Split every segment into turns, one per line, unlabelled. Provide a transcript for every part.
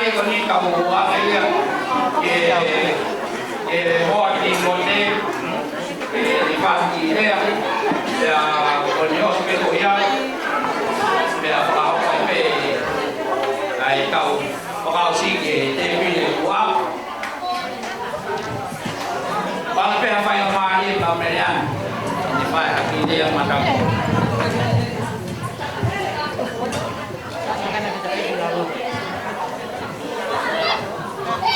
mai con il cavo che oggi con te infatti con gli ospiti per fare ai cavo sì che devi qua Bang pe apa yang mari pamelian di mana ini yang macam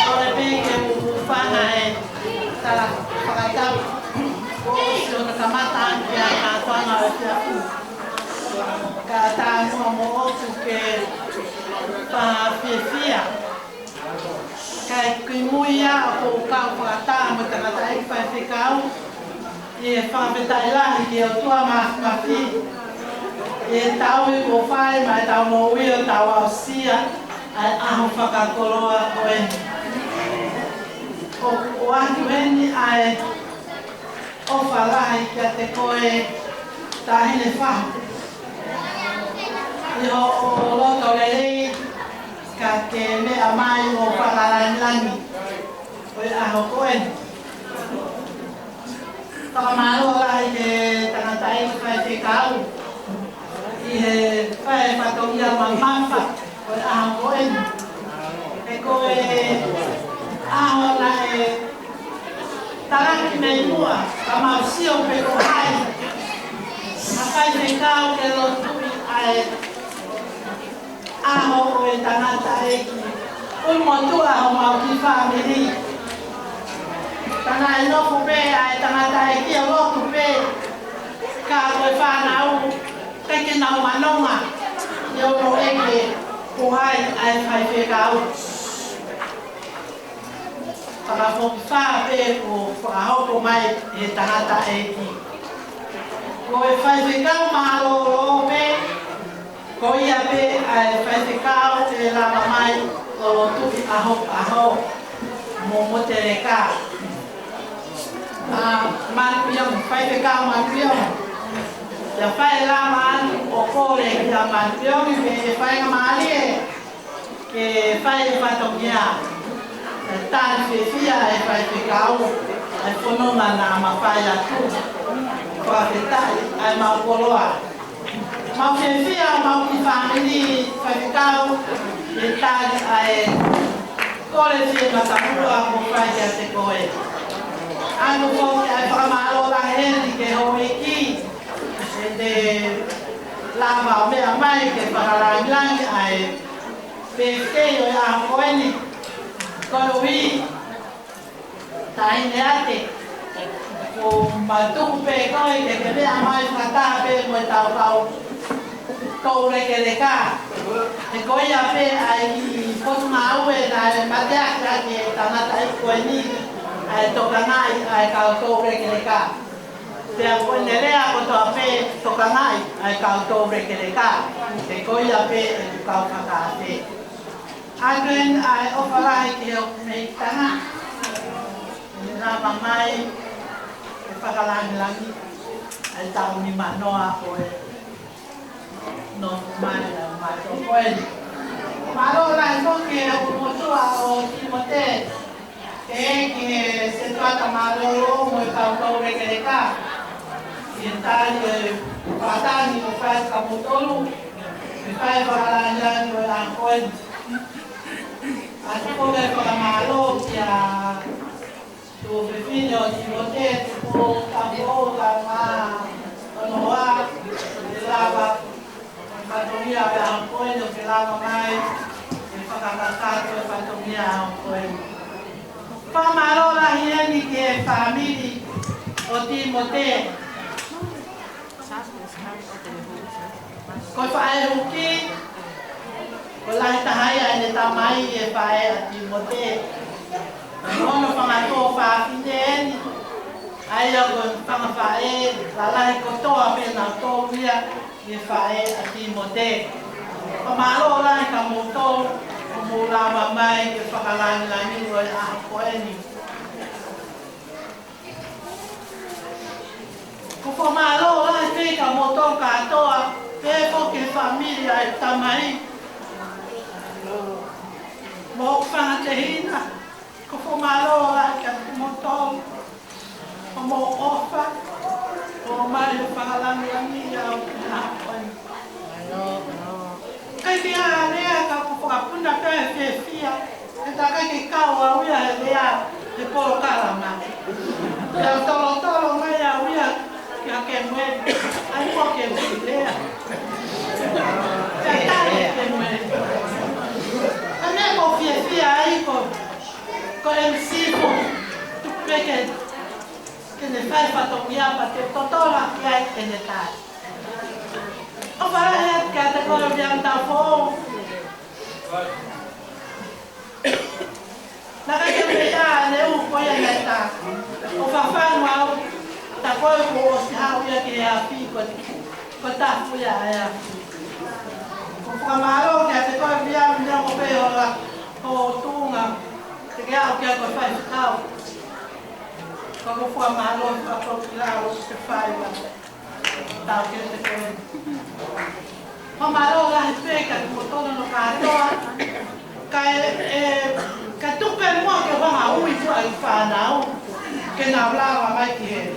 Oleh yang fahai salah pakatap ko kamatan ya katana ya kata mo ke pa fia kai kuimuia o kau pakata mo takatai pa fikau e fa betaila ki o tua ma fi e tau ko fai mai tau mo wi tau ausia ai aho whakakoroa koe. O atueni ai o whalahi kia te koe tahine whahu. Iho o loto lelei ka ke mea mai o whakalangi koe aho koe. Whakamaro lahi ke tangata e whai te kau. I he whai whatongia mamampa koe aho koe. E koe aho la e taraki mei mua, ka mausio pe ko hai. Ma whai te kau ke lotui ai aho o e tangata e ki. Un motua o mau ki whamiri. Tana e nofu pe ai tangata e ki o lotu pe. Ka koe whanau, teke nau manonga. Yo no eke kuhai ai whai whekau. Whakahoki whape o whakahoko mai e tangata e ki. Ko e whai whekau mahalo o pe, ko ia pe ai whai whekau e lama mai o tuki aho mo motereka. Manpiong, whai whekau manpiong. Ya whai lama anu o kore ki a manpiong e whai ngamari e ke whai e whatongia. Tāne whiwhia e whai whekau, e whanonga nā mawhai atu. Whawhetai ai mau koroa. Mau whiwhia mau ki whamiri whai whekau, e tāne ai kore whie matamurua ko whai kia te koe. Anu whoki ai whakamaro la heri ke hoi ki, e te lama o mea mai ke whakarangirangi ai pēkei o e aho koeni. Kono wi taine ate ko matuku pe koe ke mea mai whakata pe mo tau kau kou reke reka e koe a pe ai ki potunga aue na e mateaka ke tangata i koe ni ai tokangai ai kou reke reka pea koe nerea ko toa pe tokangai ai kou reke reka e koe a pe e kau whakate Agren ai ofarai ke o mei tanga. Nā mamai e whakalangi ai tau ni manoa o e no mai la mai o koe. Maro lai koke o motua o Timote ke se trata maro o mo e kau reke reka. I tali e whatani o whai kamotolu e whai whakalangi o e a koe. Ati koe whakamaro kia tu whiwhino Timote tuko kampo ka ngā onoa e lawa whatongia e hankoe no ke lawa mai e whakakakato e whatongia e hankoe. Whakamaro lahi eni ke whamiri o Timote. Koe whaeruki ko lahi tahai ane tamai e whae a Timote. Mono whangato whaafine eni. Ai a koe whangawhae la lahi kotoa pena tōwia e whae a Timote. Whamaro lahi ka moto o mūrama mai ke whakalangi o e aha koeni. Ko whamaro lahi pe ka moto katoa pe ko ke familia e tamai. Mo ko fumalo la ka Timote o mo ofa o mai pangalan ni ya hapon kai dia lea ka puna ka fia eta ka ki kawa wia lea de polo kalama ya tolo mai ya wia ya ke mwe ai ko ke lea ya ke mwe ane ko fia ai ko MC ko tu peke que ne fai patongia porque totola que hay en el tal. O para que te colombian tampoco. La que me da ne un poco en el tal. O para mau tampoco se ha oído que ya pico con ta fuya ya. O para malo que te colombian ya o peor la o tunga que ya que con fai cao. Como foi malo a procurar os que fazem tal que se tem. O malo lá respeita como todo no carro, que tu permo que vão a ui foi fanao que não falava mais que ele.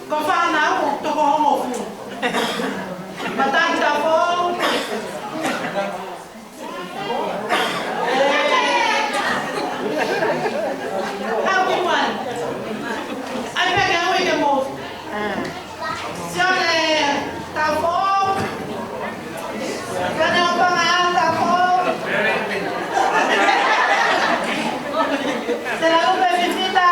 Com fanao tu como fu. Batata bom. How do you want? I think I will get most. So the phone. Can you open the phone? Se la open visita.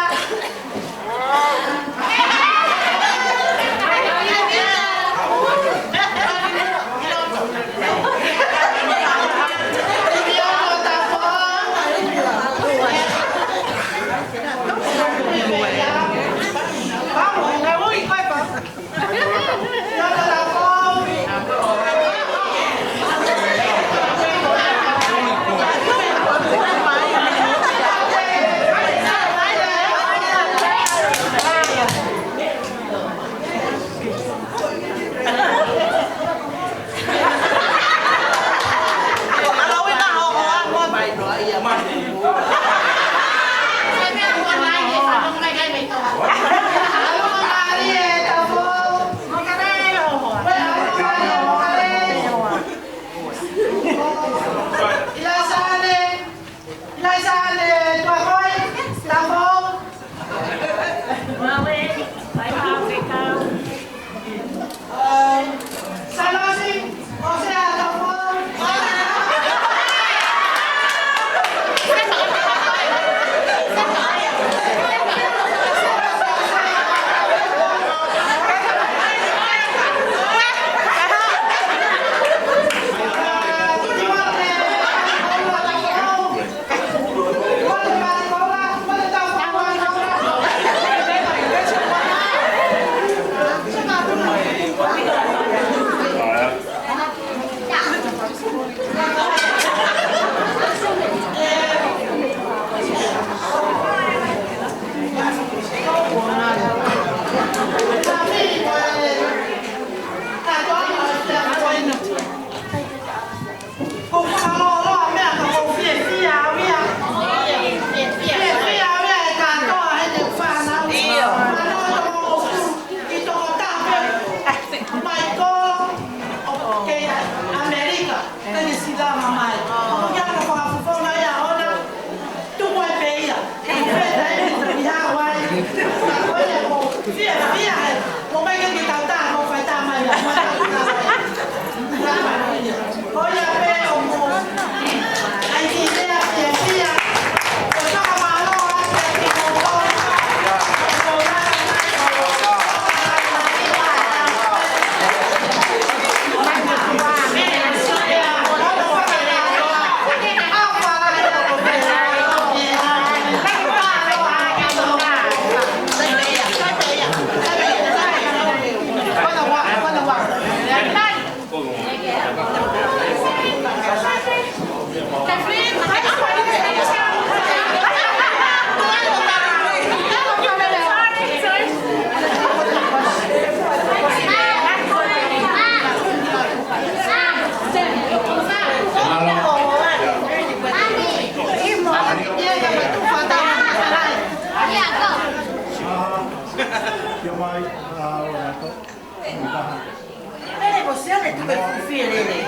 Bene, possiamo mettere per confine lei.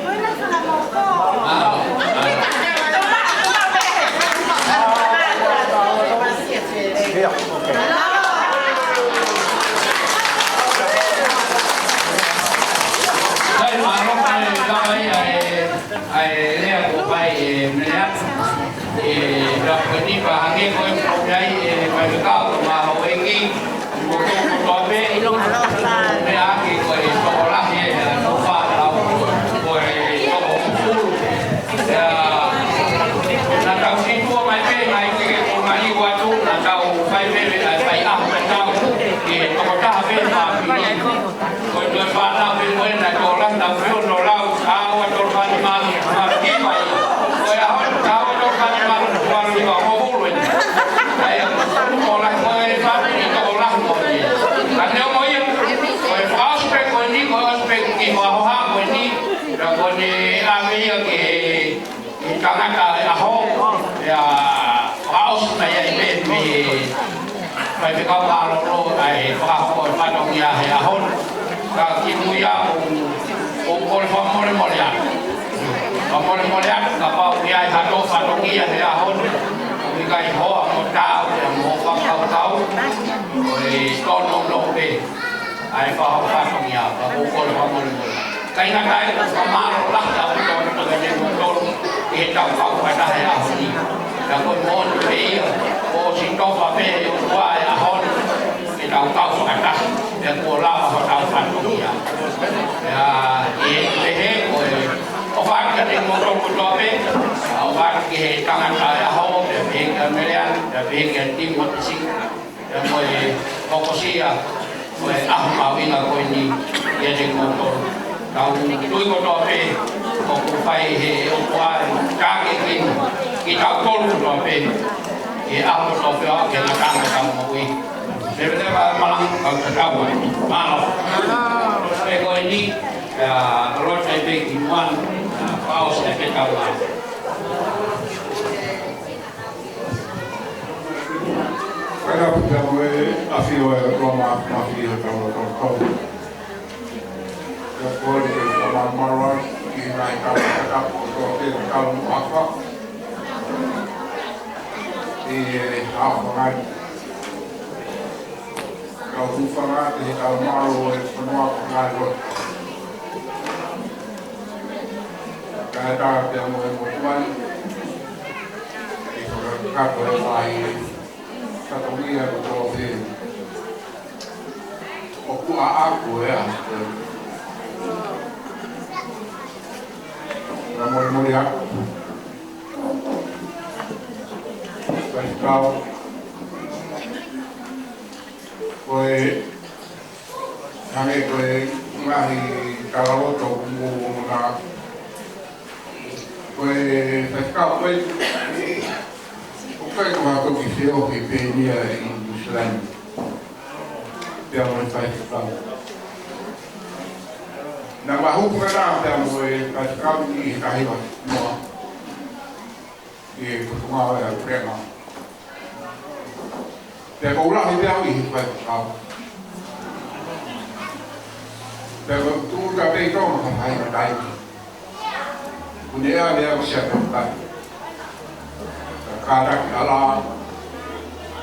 Poi la fa la Phải có bao lâu này có học qua trong nhà hay hôn các kim mũi ông mồi mồi ya ông mồi ya các bao nhà hạt đô phạt trong nhà hay hôn vì cái hoa một cao một con cao rồi con ông đồng về ai có học qua trong nhà và ông mồi mồi cái này có mà nó lắc đầu cho nó cái một đôi hiện trong không phải là hay hôn gì là con môn thì cô xin có vào về qua hôn thì đầu cao phải ta để cô lao vào đầu phản công nhà thì thế rồi có phát cái định một trong đó về phát cái tăng ăn hôn để việc mấy anh để việc cái tim một sinh để rồi có gì rồi bảo vì là coi như gia đình một tổ đầu đuôi con đó về cũng phải hôm qua các cái tàu con đó về thì ông một tổ đó cái là càng một cái để bây giờ malang ở cao rồi mà nó về coi như rồi phải về cái quan bao sẽ cái cao là
cái đó là với afio Roma mafia trong câu cái câu thì mà Maroc cái này cao cái cao quá thì học ngay kalau tu fanga thì kalau malu semua ngay rồi cái đó thì một quan thì các cái bài các công nghiệp của thì cũng của là một ya cao rồi hàng ngày rồi ngày kalau trồng mùa là rồi phải cao với cũng phải có một cái phiếu thì về như Iceland để mình phải cao nằm ở hút cái nào để mình phải cao như cái đó mà thì cũng mau là quen mà để cố gắng đi theo ý phải cao để tu ra đây có một hai cái đại punya dia bisa dapat kadang ala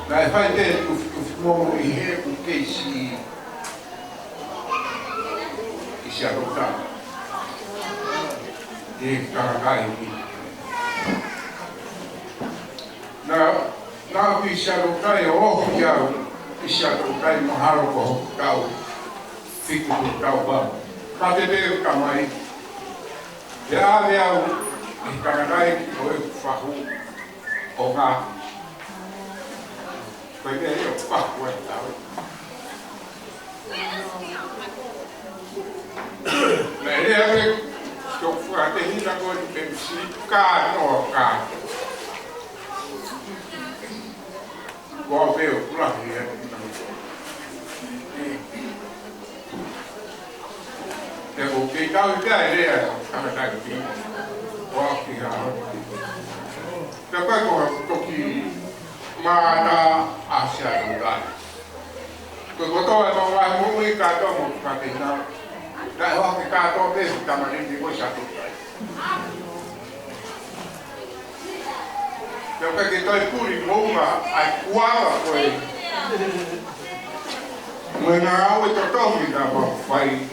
na phải để mo ihe cái gì bisa dapat di kadang na bisa dapat ya bisa dapat mahal ko kau fikir kau ba tapi dia kamai ya dia ikanai boleh fahu onga boleh dia fahu tahu nah dia cok fuerte ini lagu bensika noka gua veo pulang dia để một cái cao cái này là thằng này cái quá kỳ hảo, cái cái còn cực kỳ Mata Asia Dugai. Kotoa no wa mui ka to mo ka te na. Dai ho ka to pe ta ma ni ko sa to. Yo ka ke toi puri mo ma ai kuava koi. Mena au to to mi da ba fai.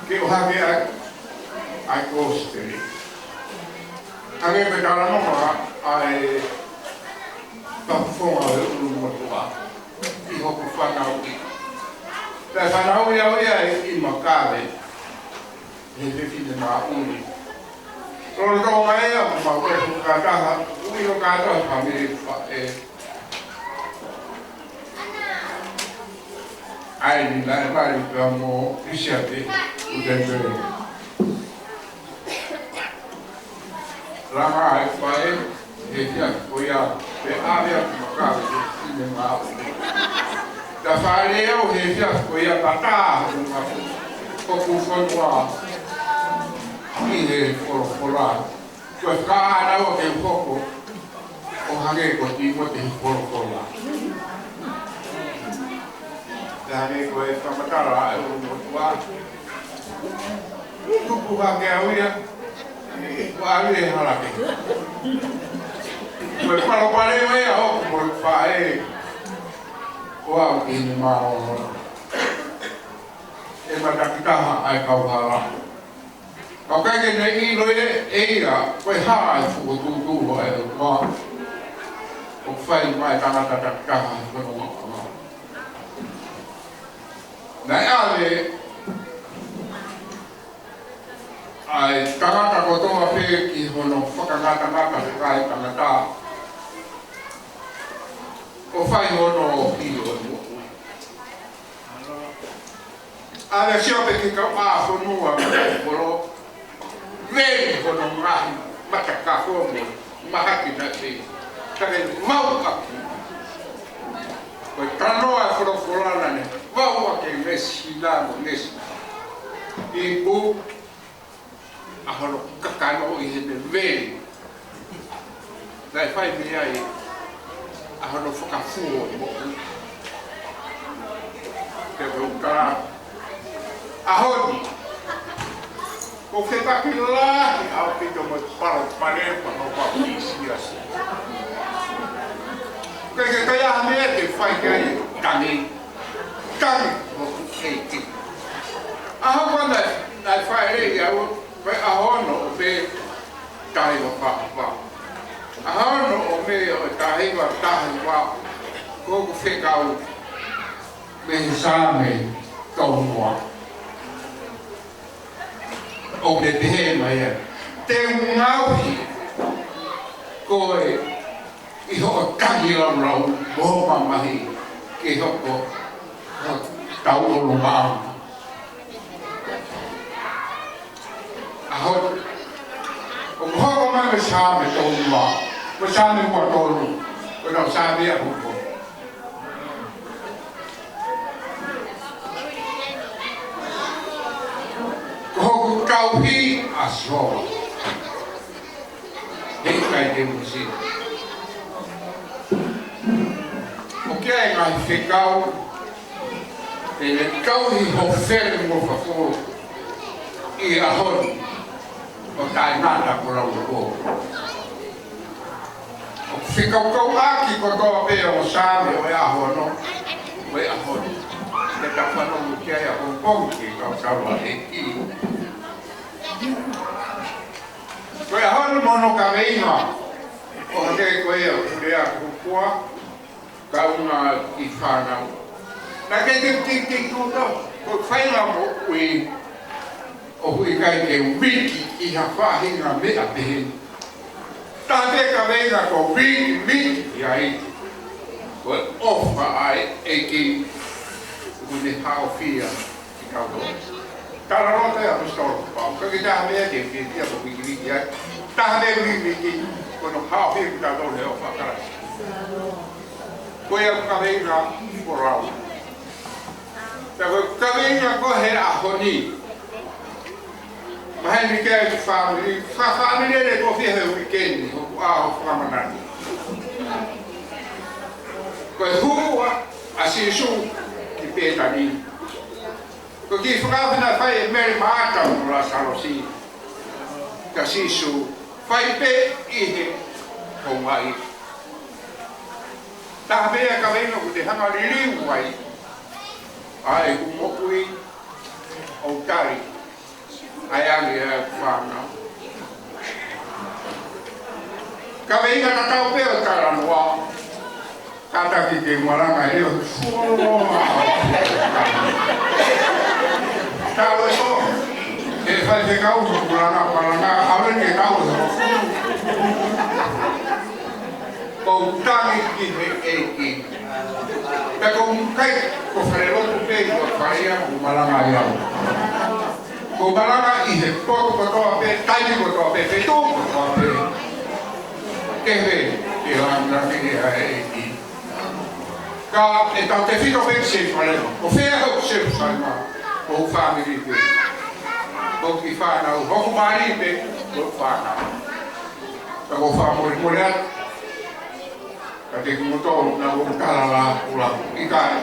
Ke o ha ke ai kosteri. Age me dara no ma ai ta fonga le ulu mo tua. I hoku whanau i. Tai whanau i au ia i Makale. He whiwhine mā uri. Roro tō mai ea ma ue hukataha. Ui o katoa whamiri e. Ai ni nai mari pia mō isiate utentere. Ranga ai whae. He tia koia. Pe avea Makale i whiwhine mā uri. Da whaereo he whia koia pata hoku whanua i he whorowhora. Koe whakaanau ke hoko o hange ko Timote he whorowhora. Te hange koe whamatara e o motua. Tupu hange au ia, ko awi e harake. Koe whanopare mea hoku mo whae. Wow, ini mau matakitaha ai kauhara. Kau kaya kena ilo eira, koe haa fuko tutuho e ma. O whai mai tangata takitaha whanua. Nei ale, ai tangata kotoa pe ki hono whakangata ngata se kai tangata. O whai hono hio e ale siope ki kau a whanua koro vei hono ngahi mataka homo mahaki na te kare mau aki koe tanoa e whorowhorana ne mau ake mesi namo mesi i u a hono kakano i hene vei nai whai me ai a hono whakafuo i moku. Te whaukara. A honi. Ko whetaki lahi au pito mo paro parepa no papisi asi. Kaya kaya hamea te whai kai tangi. Tangi moku keiti. A hapa nai whai rei au pe a hono o pe tai wa wha. Ahono o me o tahiwa tahiwa koku whekau me sāme kaunua. O me tehe mai e. Te ngauhi koe i hoko kangiram rau mohoma mahi ke hoko tauolo maa. Ahono o hoko mai me sāme kaunua. Ko sāme kua tōru, ko nau sāme a huko. Ko hoku kauhi a soa. Hei kai te musi. O kia e ngai whekau, te ne kauhi ho where mo whakoro i a honi o tai nata ko rau ko. Whikaukau aki ko toa pea o sāme o e aho no, o e aho no. Te ka whanongu kia ea Hong Kong ki kau kaua e ki. Ko e aho no mono ka reina, o hake ko ea rea kukua, kaunga i whanau. Na ke te kuta, ko whainga mo ui, o hui kai ke wiki i ha whahinga mea peheni. Tāte ka reina ko wiki i ai. Ko ofa ai e ki une hao fia ki kauto. Tāra rota ea mistoro pao. Ka ki taha mea ke tia ko wiki ai. Taha mea wiki ko no hao fia ki kauto le ofa kara. Ko ea ka reina ko rau. Ka reina ko he a honi. Mahai ni kaya ki family, family le ko fi he weekend, ko a ho famanani. Koe hua a sisu ki pētani. Ko ki whakawhina whai e mere maata o la sarosi. Ka sisu whai pe ihe o mai. Tā mea ka weino ku te hanga ririu wai. Ai ku mokui o tari. Ai ali e whānau. Ka weina na tau peo taranoa. Kata ki ke maranga e o Tau e so. E whai te kauso kuranga paranga. Awe ke kauso. Kou tangi ki he eki. Pe kou kai ko wharerotu pe i o whaia o maranga i au. Kou maranga i he poto kotoa pe, taimi kotoa pe, pe tō kotoa pe. Ke he te hangraki he a eki. Ka e tau te whito pe se wharero. Ko Faiaho se whaima. Ko whamiri pe. Ko ki whanau. Hoku mari pe. Ko whanau. Ka ko whamori kore atu. Ka te kumoto na ko karala ula ikai.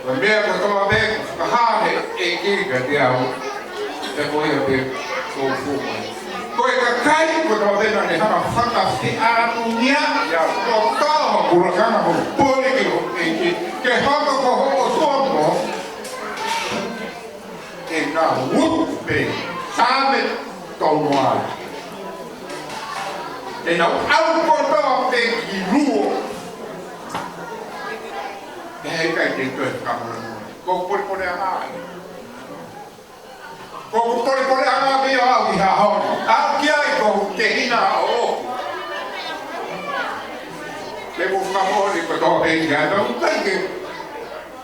Ka mea kotoa pe, ka hahe e kika te au. Te koia pe kou fumo. Koe ka kai kotoa pe na ne hana whaka whi atu nia. Ia ko kaha kura kanga ko pole ki ho e ki. Ke haka ko ho o tomo. E nga wupu pe. Sāme tau noa. E nau au kotoa pe ki ruo. E hei kai te koe kamara. Koko pore a ngai. Koko pore a ngai me au i ha hao. Au ki ai ko te hina a o. Te mo whamori kotoa pe ki ai. Nau kai ke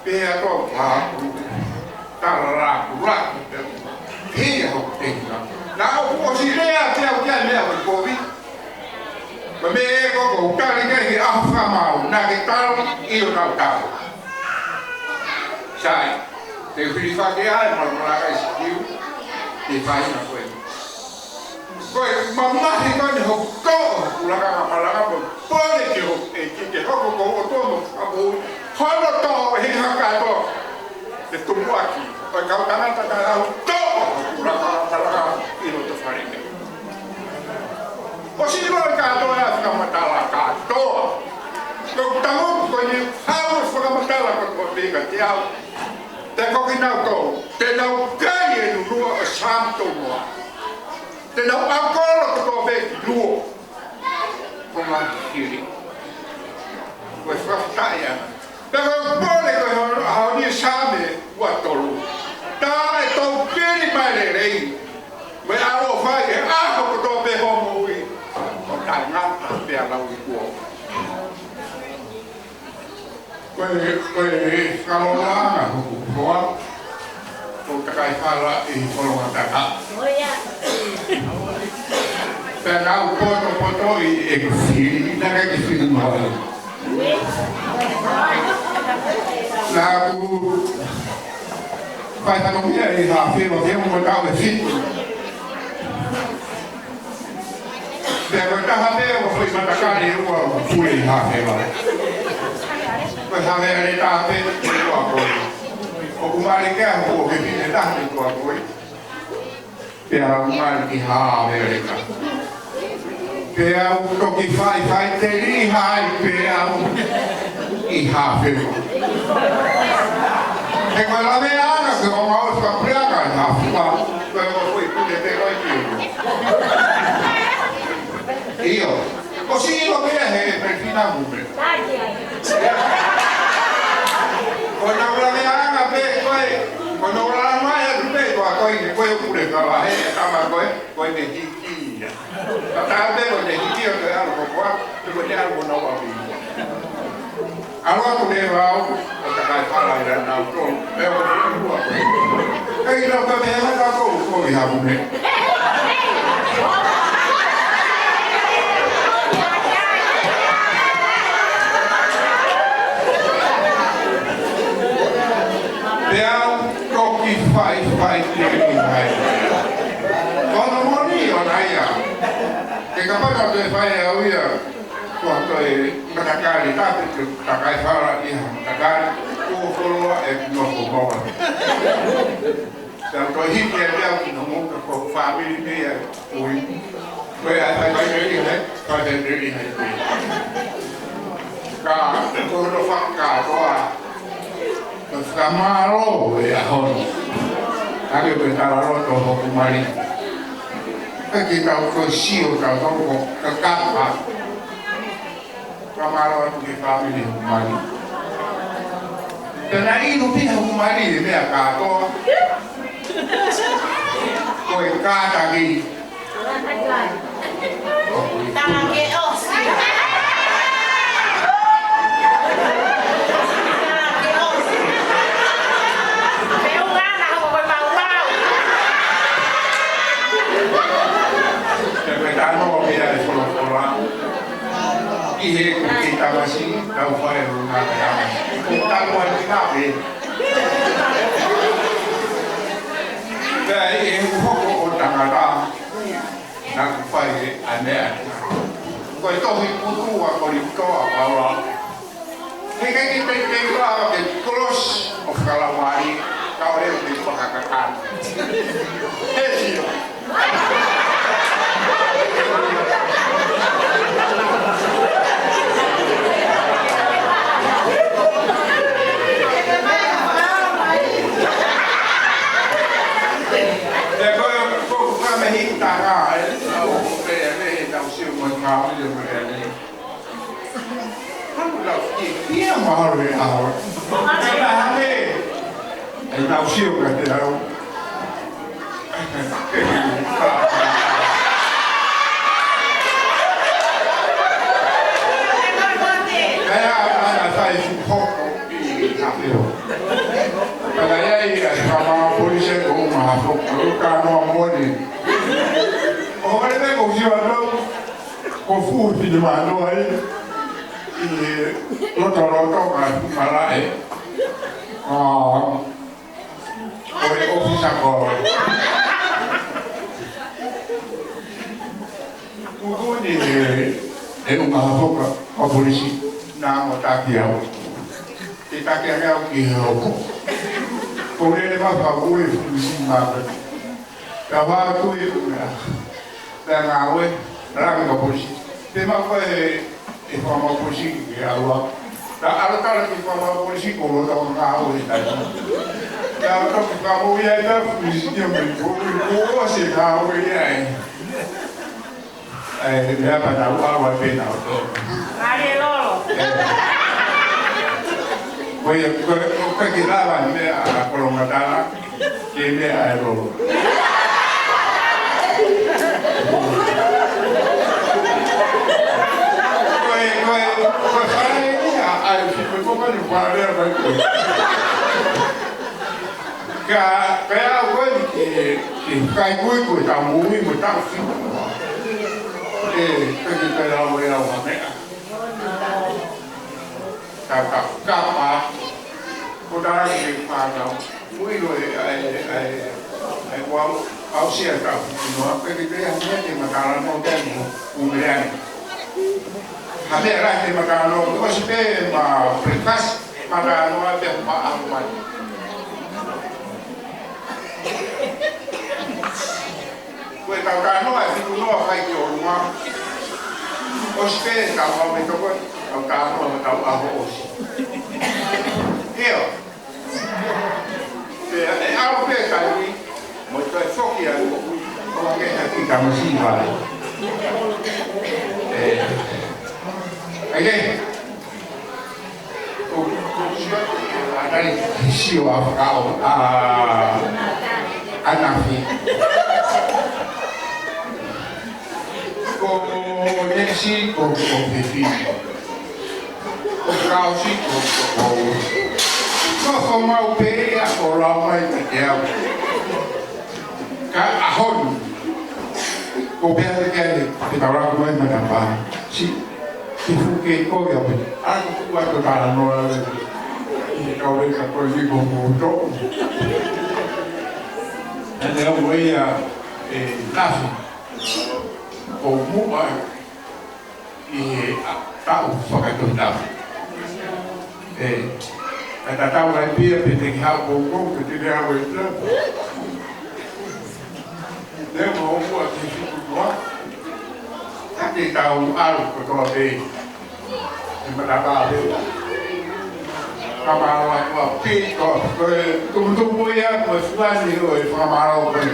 pēa tō ka tarara kuraku te hea ho te hina. Nau o si rea te au kia mea mai kovi. Ma me e koko utari kai ki ahu whamau, nā ke tau i o nau tau. Sai, te whiriwhake ai marumara si kiu, te whaina koe. Koe, mamahi koe ni ho koho kulaka ka malaka mo, pole ki ho e ki ke hoko ko o tono kapu, hono tō he haka tō, te tumuaki, koe kau tangata ka au tō kulaka ka malaka i no te whareme. O si mo katoa e whakamatala katoa. Kau tango ko ni hau whakamatala ko pika te au. Te koki nau tō. Te nau kai e nurua o santo moa. Te nau akolo ko tō peki nuo. Ko ngā hiri. Ko e whakatai ana. Te kau pole ko hau ni same ua tolu. Tā e tō peri mai le rei. Me aro whai e aho ko tō pe homo ui. Tangata pe ala i kua. Koe kalolanga huku koa. Ko takai whala i kolonga taka. Pea ngau poto i e kuwhiri. Naka ki whiri noa. Nā ku whaitanomia i hā whiro whiro mo tau e whiri. Te koe taha mea o whai matakari e ua pule i hawhewa. Koe hawea ne taha mea e ua koe. O kumari kia hua ke pine taha i ua koe. Pea kumari ki hawea reka. Pea u toki whai te rihai pea i hawhewa. E koe la mea ana ke o ngau sa preaka i hawhewa. Koe o koe pune te roi ki io, così lo vede per finire. Quando la mia ama quando la mai ripeto a coi poi pure la kama coi ne dikia. Tata devo ne dikia che algo qua, che vogliamo no va bene. Allora tu ne va o ta fare la nauto, e o tua. E lo che me ha dato poi ha bune. Fai te mai. Quando morì o naia. Che capace de fare a uia. Quando matacari tanto takai fala ia matacari o colo é no colo. Então tô rico é bem no mundo com família meia oi. Foi a vai ver né? Fazer dele né. Cá, quando faca toa. Kamaro é a hora. Aqui eu estava lá no Kumari. Aqui tá o coxinho, tá o capa. Kamaro é de família Kumari. Dan aí no pia Kumari né a cato. Foi cata aqui.
Tá aqui, ó.
Ihe kita masih tahu file rumah kita kita buat kita be. Jadi pokok Tangata nak file aneh. Kau itu hidup kau itu apa orang? Kita kita close of kalamari kau yang dipakaikan. Hei. Não sei o que é não. Kalau ia sama polisi kau masuk, kalau moni. Orang itu kau siapa tu? Kau fuh di mana tu ay? Loto malah oleh ofis aku. Tunggu ni, masuk ke polisi, nama tak dia. Kita kira kira. Kemudian dia masuk ke polisi mana? Kalau tu dan awak orang ke polisi, dia masuk informasi polisi dia awak. Dan ada informasi polisi kalau tahu awak itu. Kalau kamu ya dah polisinya menggugurku sih kamu ya. Dia pada awal benar tu.
Ada lolo.
Kau kira lah ni kalau mata ini ada lolo. Kau sekarang ni ada siapa kau kan lupa dia apa? Kaya gue kayak gue tamu gue tahu sih. Kita lalu mana? Kata apa? Saudara di mana? Gue kau siapa? Kita yang ni makanan modern, kemudian. Ada di makanan, kau siapa? Breakfast makanan ada apa? Kue tahu kan así uno hay que orma. Usted tahu apa itu kan? Tahu apa os? Iya. Apa kali? Mereka sokia, orang kita kita mesti balik. Oke. Ada siapa kau? Anafi. Conheci como vivi, o causi como só formar o pé a colar mais daquela, a roda, o pé daquele que tá lá com mais madame, se fiquei com ele, a tua toda não era de talvez a coisa como todo, então eu ia nascer. Como e tahu whakatuna. Kata tahu lai pia pe te hau kongkong ke te rea wei tua. Leo mo mua te hiku kua. Te tahu aru kotoa te. Te mataka leo. Kamara kua pito. Koe tumutumu ia koe fuani o e whakamara o koe.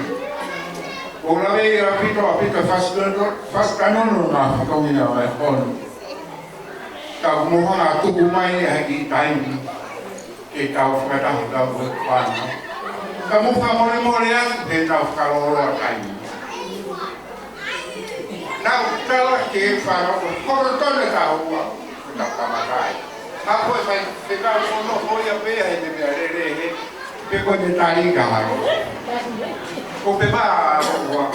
O la vei a pito whaskanono na whakongina o e honu. Tau mohona tuku mai e haki taimi. E tau whakatahu tau whana. Ka muwha more atu te tau whakaroroa taimi. Nau tala ke whana o horotone tau ua. Tau kamatai. Ha koe whai te tau ono hoia pēa he te mea re he. Pe koe te tari kaharo. Ko pe maa ua.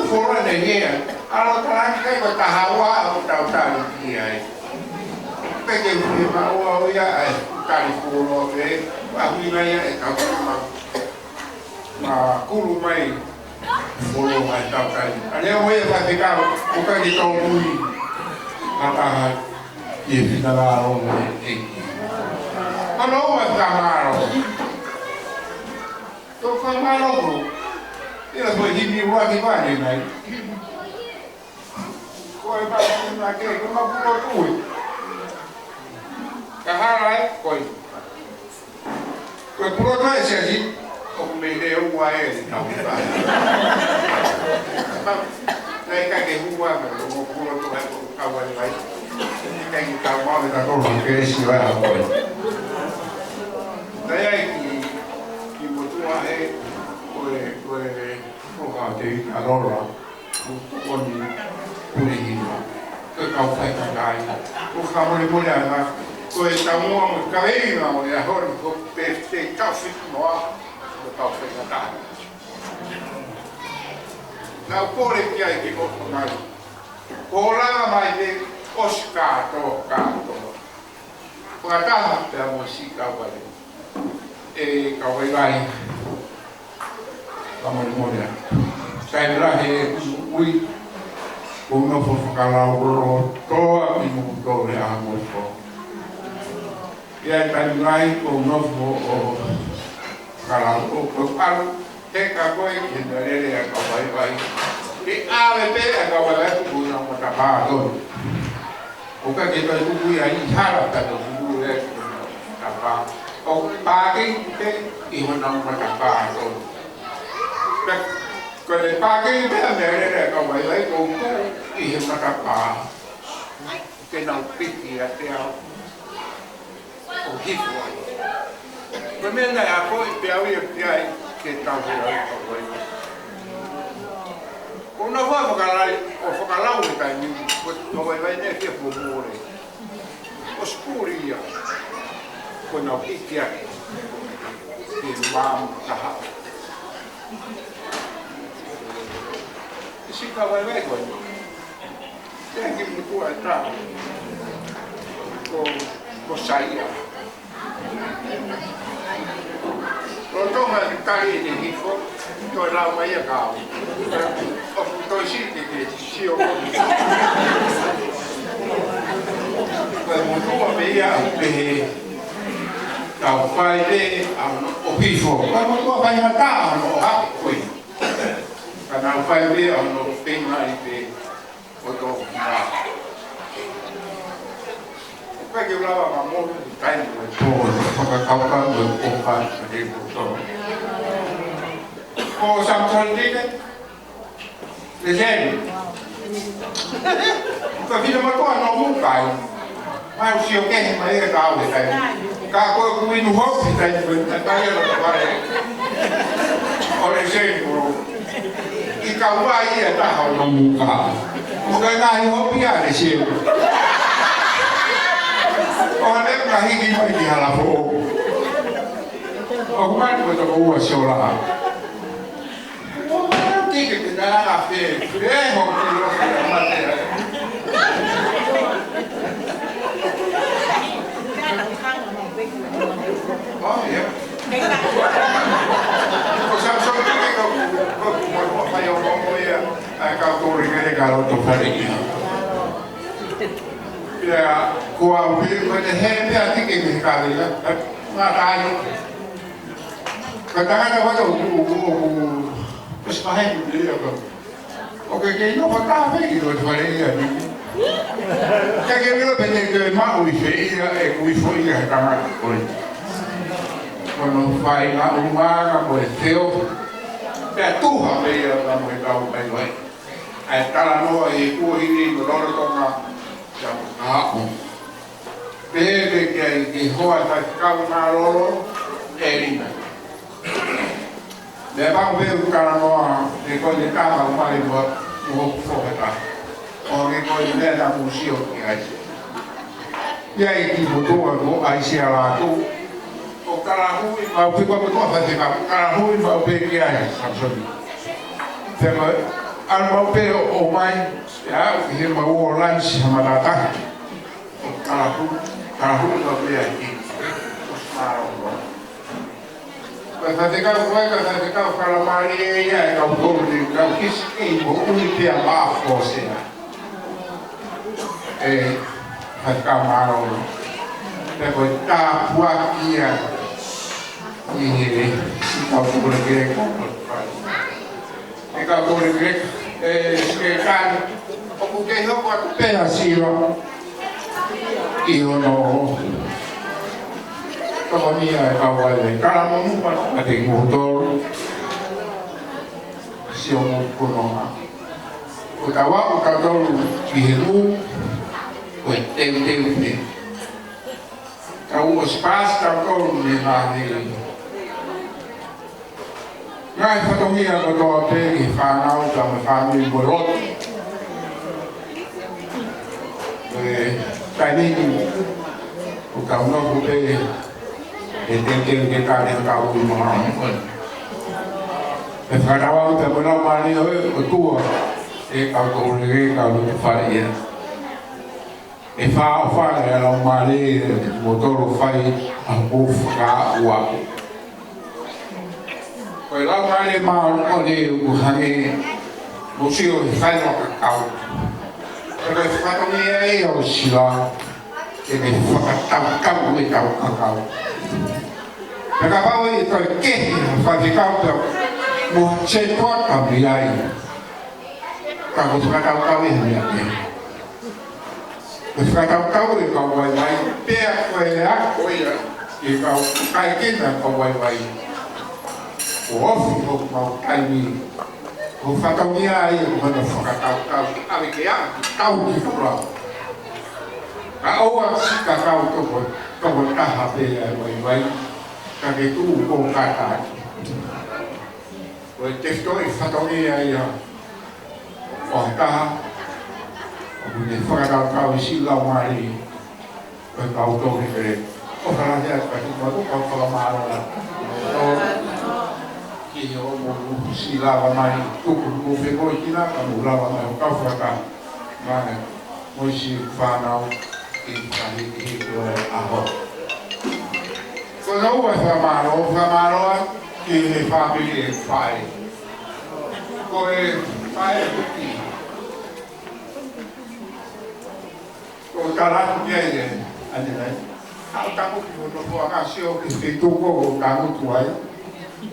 Fora ne hea. Alo tarangi kai koe tahawa au tau tari ki ai. Peke hui maua oia ai kari kuro e ahui mai e tau ma kuru mai kuro mai tau kari. Anea oia whai kao o kari tau mui ataha i e whitararo e Ano oa whamaro. Tō whamaro kuru. Ira koe himi waki wani mai. Koe mai nga ke koe mapuro tui. Kahara e koe. Koe puro toi se asi, o me le ua e si tau ki pai. Nei ka ke hua me o puro toi e o kaua ni mai. Nei ki tau mau me ta toro ke esi vai a koe. Nei ai ki motua e koe koha te arora. Koni kuri hima. Koe kau whai kakai. Koe kamore mole ana. Koe ta mua mo kaweina o e ahori ko te kawhiti noa ko kawhiti tāna. Nau kore ki ai ki koto mai. Ko langa mai te osi kātoa. Whakataha pēr mo si kawale. E kawai vai. Kamari morea. Kai rahe ui. Ko nofo whakalau ro toa i mo tore a mo toa. Ia tani mai o nofo o karau o karu te ka koe ki na rere a kawai vai. Ke awe pe a kawai vai kuku na mo ta paa doi. O ka ke kai kuku ia i hara tato kuku e ta paa. O pāki te i hona mo ta paa doi. Ko le pāki pe a me rere a kawai vai kuku i he mata paa. Ke nau piti a te au. O hifu ai. Koe mea nei a koe pe au ia piai ke tau he ai kawai. Ko na hoa whakarai o whakalau e kai ni kawai vai ne ke fu mōre. O spuri ia. Ko nau piti ake. Ke māmu taha. Isi kawai vai koe. Tenki mutua e tā. Ko saia. Rotonga ki tari ni hifo, toi lau mai a kāu. O toi siti ki sio komi. Koe mutua me ia pe tau whai re o hifo. Koe mutua whai hata ano o hapi koe. Ka nau whai re ano penga i pe o tō kia. Koe ki ulawa ma mōru i taini koe tō whakakauka koe kōka ka te kōtō. Ko Samson tine, le zeni. Koe whina matoa no mūkai. Mai usi o kehi mai e tāu e taini. Ka koe kuinu hopi taini koe tai e rata pare. O le zeni koro. I ka ua i e taha o no mūkai. Koe ngahi hopi a le zeni. O le ka hiki mai ki hala po. O kumai koe toko ua siola. O mai tike te nara whe. E ho ki roki a mate. Oh, yeah. Ko Samson tike ka kumoa whai o momo ia. Ai ka kōri kere ka roto whare iha. ya kuwa ko te he te ati ke me ka le ma ta ni ka ta na wa to ku pa he ni le ko o ke no pa ta ve ki do te vale ya ni ka ke me lo pe ke ma o fe ya e ku fo ya ka ma ko quando fai una umana con il teo per tu avere la moeda un bel vai e cala noi cui loro torna siamo vede che il hoa sta calma loro e rima ne va a vedere cala no e con il cala un male un po' o che con il nella museo che hai e hai tipo tu hai sia la tu o karahui mau pipa ko fa te ka karahui mau pe ki ai samsoni te ma al mau pe o mai ya he mau o lunch hamalata o karahui mau pe ai ki o smaro ka te ka kala mari ya ka o ni ka kiski o uni te a fo se ka maro te ko ta puakia ini kau boleh grek, kau boleh grek, sekarang aku kehok aku pehasiro, iyo no, kau ni kau boleh, kalau mau ada motor, siapa pun utawa kau biru, teu ni, kau spas kau ni hari. Ngai fatongia ko to te i whanau ka me whanui borot. Tai nini o ka unoku te te kare ka ui maha. E whanau te mona mani o tua e ka kore ka luku whare ia. E wha o whare a lau mani motoro whai a ufu ka ua. Koe lau mare maa o ne uhange museo i whainwa kakao. Koe whatongi e o sila e me whakatau e tau kakao. Te ka pau e koe kehi whatikau te mua che toa ka miai. Ka ko whakatau e hea te. Koe whakatau e kau wai wai. Pea koe a koe e kau kai kena kau wai wai. O ofi o mau taimi o whatongia ai o mana whakatau ame ke a kau ki kura ka oa sika kau toko taha pe ai wai ka ke tu o kata o te stoi whatongia ai o taha o ne whakatau si lau mari o kau tohi kere o wharatea ka tu matu kau whakamara ki o mo si lava mai tuku mo pe ko kina ka mo lava mai o ka fraka mai mo si whanau i kahi ko a ho ko no wa whamaro ki he family e whai ko e whai ki ko taratu ki ai ane nei hau taku ki mo no ko a sio ki te tuko o tamu tuai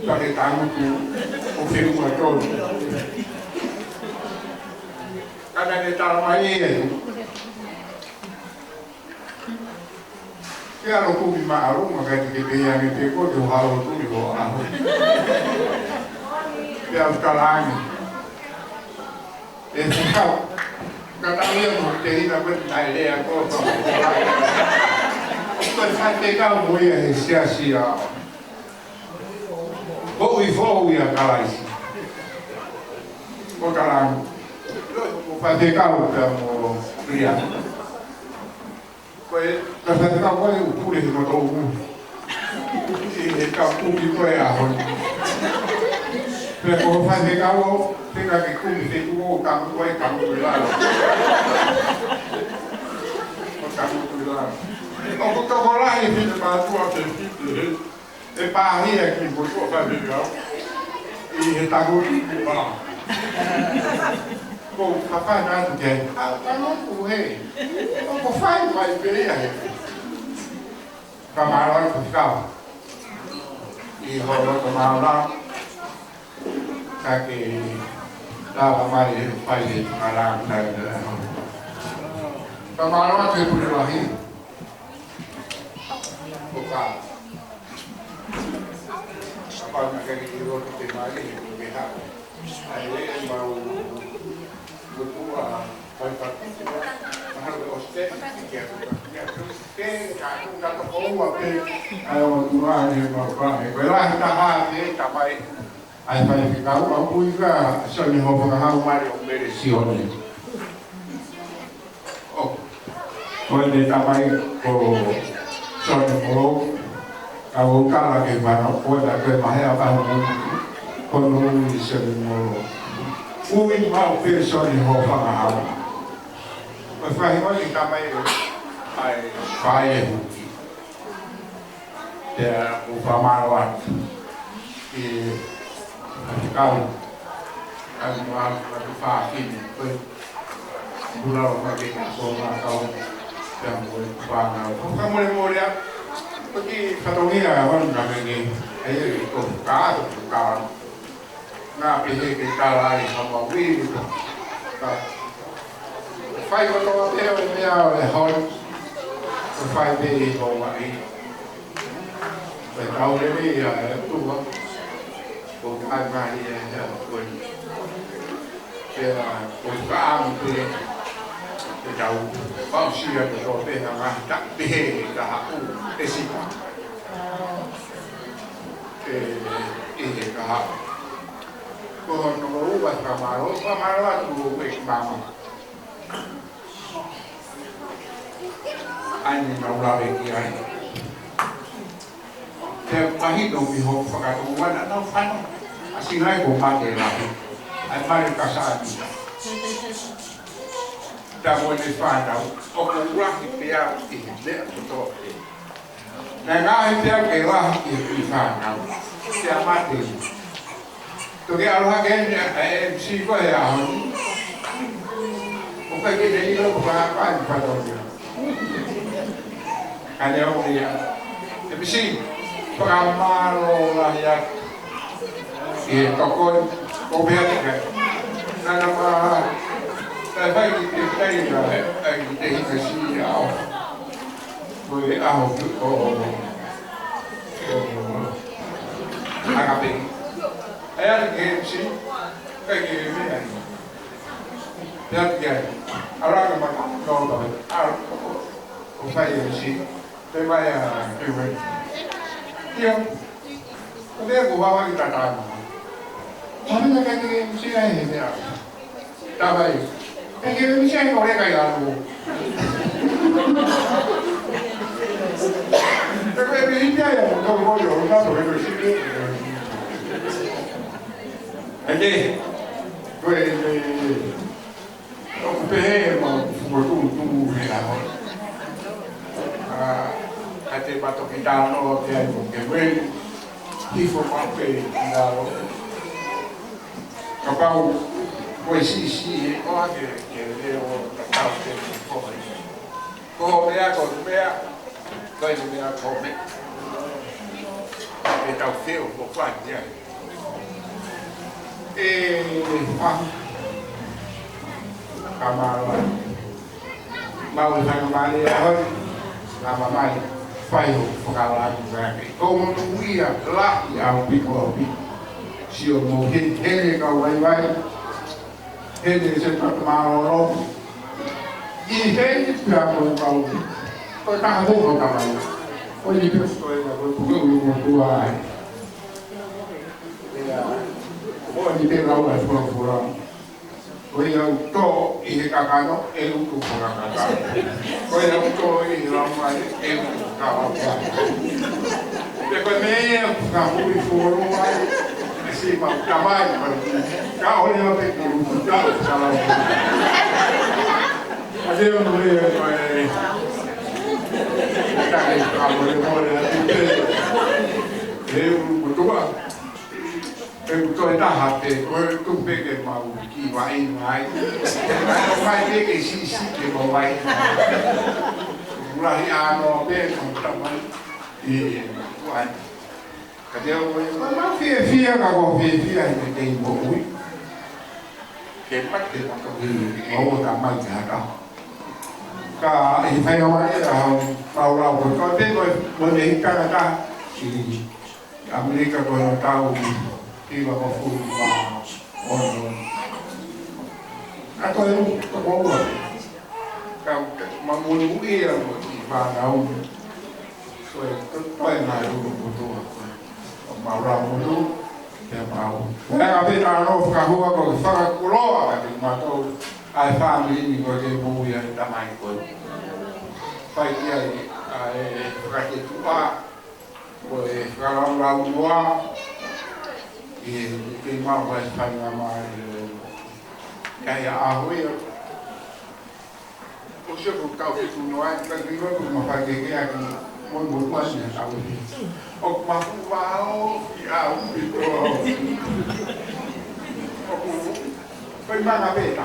Pare tangu tu o firu ma tolu. Kada ne taramai e. Ke aro kubi ma aru ma kai ke te yang te ko te halo tu ni ko aru. Ke au talangi. E kau kada ia mo te ina bet ai le ko ko. Ko fa te kau mo ia sia o i fo ia kalaisi o kalang o fate kau ka mo ria koe ka fate kau koe o pule no to u e ka puli koe a hon pe o fate kau te ka ke kumi te tu o ka koe ka mo la o ka mo la o ko to la e fi pa tu a te fi e pari aqui por sua família e está gordo lá o Kau kapan nanti ke? Kamu kuhe. Kau fai mai beli ya. Kamaran kau. Iho kamaran. Kaki dah mai fai kamaran dah. Kamaran tu boleh lagi. Bukan. Apa nak kaki hero tu mari beha. Ayah mau Votea vai participar mas você quer aku kata kau apa ayo Tuhan yang apa belah tahan ni tapai ai pai kau aku juga soni ho kau mari operasione oh kau ni tapai ko soni ho kau kala ke mana ko dah ke mahal apa ko no ni soni mo Ui mau persone ho whakahau. Mas whahingo ni tamai ai Faiaho. Te whamarawa ki kau. Kau mua watu whakini. Koe kurao makina so nga kau. Te amoi whangau. Whamore morea. Koki whatongia wan kamenge. Ai ko kāro kāro. Nga pihe ke kalai hama wiri ka fai ko to teo e mea e hoi ko fai te i ko mai pe tau le mi a tua ko kai mai e ko ke ko ka am te tau pa si a ko te nga ta pihe ka ha te si e ka ha ko no uwa kamaro tu ke mama ani no la ve ki ai te pahi no mi ho fa ka wana no fa asingai ko ma te la ai mari ka sa ni da mo ni fa da o ko ura ki pe a ki le to na ga te ke la ki fa na se amate Toki aroha ke si ko e aho. O ka ke nei lo ko pa pa to. Kane o dia. E bisi pa maro la ya. E to ko be ka. Na na ma ta vai ki te la ai te ka si aho. Ko e aho ko. Aga be. Ayah ke si, kaya ni ay. Lihat dia, orang yang makan kau tahu, aku saya si, tapi ya kewet. Dia, dia gua bawa kita tahu. Tapi nak kaya si ay ni ay. Tapi, kaya si ay kau le kaya aku. Tapi dia ya, kau boleh orang tu boleh si. Ade, koe o pehe ma tu he la ho. Ate bato ki no te ai ke wen ki fo ma pe na lo. Kapau koe si o ake ke le o ta te ko. Ko me a koe me a ko me. E tau feo ko fa dia. Kamar mau sang mali hoi lama mai Faiaho whakaala ki ko mo uia la ya piko pi sio mo he ka wai he se ta maro i he ka mo ko ta ho ko ta mai ko ni pe ko ya ko mo tua o ni te rau ai fora o ia to i he kakano e uku fora kakano o ia to i rau mai e uku kakano te koe mea ka hui foro mai e si ma kamai ka o ni ape ki uku kakano salau a te ono rea koe kare ka mo le more a te e uku tua Tôi đã học thì tôi cũng biết cái màu kỳ vải ngoài nó phải biết cái gì cái màu vải cũng là nó biết không tâm ấy thì vậy cái điều nó phía phía cả có phía cái mũi cái mắt thì nó có gì màu cả mày cả đó cả thì phải nói là bao cũng có biết rồi mới đến Tangata thì America tôi nó tao khi mà có phụ và ổn tôi có rồi mà muốn ngủ yên một chỉ và đâu rồi tôi là đủ một tôi bảo rằng một lúc để bảo đang ở bên nào nó cả hoa còn phát cô lo thì mà tôi ai phàm đi mình có cái bùi làm ai còn phải cái cái thứ ba rồi cái làm hoa thì cái mau phải thành mà cái áo ấy có sự phục cao thì chúng nói cái nó cũng phải cái môn bốn môn này sao đi ông mà cũng vào áo thì tôi phải mang cái bể ta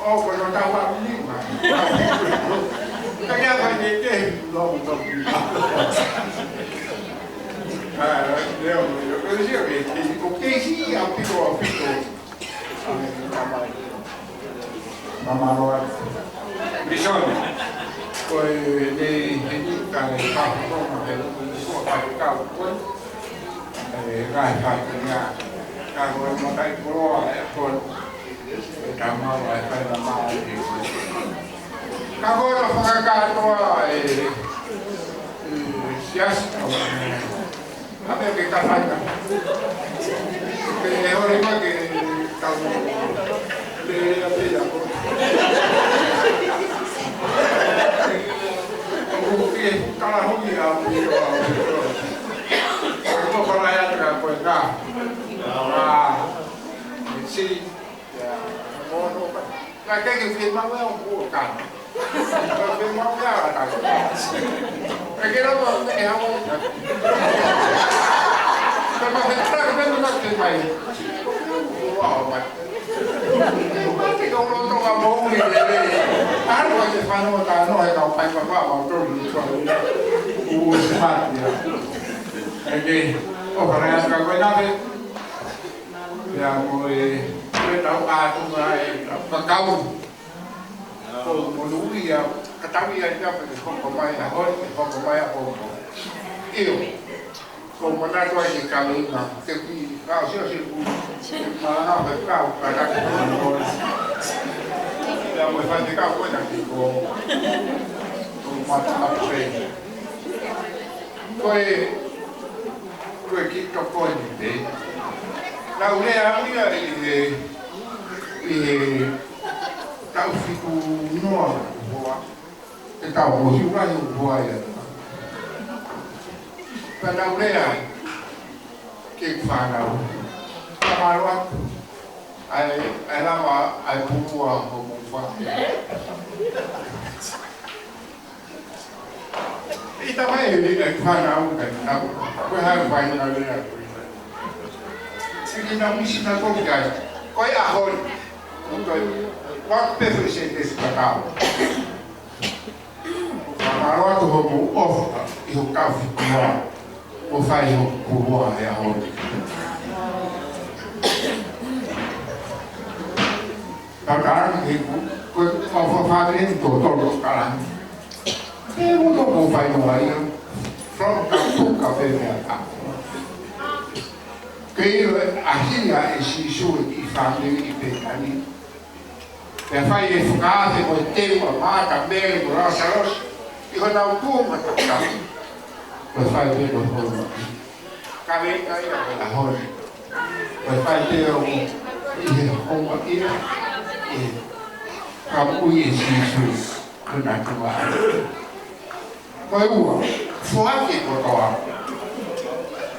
ông còn nó tao vào đi mà cái nhà phải đi cái lòng điều cái gì vậy thì cũng cái gì à pito mama rồi bisogna poi nei cái fa come per un po' di caldo poi gai fa cái con tay colore con cái mà lại phải làm mai thì cái con nó phải cái to siesta vabbè che sta facendo che ora qua che sta le appena che sta la hobby a un po' la altra poi da sì là cái phim nó mới không của cảnh phim nó ra là cái đó mà cái không cái mà cái nó cái mày wow mà cái câu nó trong là bố gì đấy ăn rồi thì phải nó ta nói đâu phải mà vào trong đi rồi u smart ya cái có phải là cái đó đấy ya rồi cái tàu ba chúng ta câu một lũ gì cái tàu gì đó không có may là hơn không có may là không yêu không có ra tôi thì càng lên mà cái gì cao siêu siêu mà nó phải cao cả các cái rồi là một phần thì cao quá chẳng thì có mà tập về tôi kịp cho tôi như thế đâu đây thì tao phi tu nó hoa cái tao hồ siêu ra nhiều hoa vậy và đâu đây cái phà nào mà lo ai làm mà ai phụ hoa không phà ít tao hay đi cái phà nào cái tao có hai phà nào đây Quindi non mi si fa complicare. Poi a Hol, quanto per presente si trattava? Ma allora come offra, io cavo qua, o fai io qua a Hol. Sekarang ibu, kau faham toto sekarang. Ibu tu mau fai mulai, from kampung kafe mereka. Che Achilla e si su i famigli i peccani per fare le fugate con il tempo amata bene con la rossa io da un po' ma per fare il tempo con cavetta io la hora per fare il tempo con mattina e cui e si su con la tua poi uno fuori con la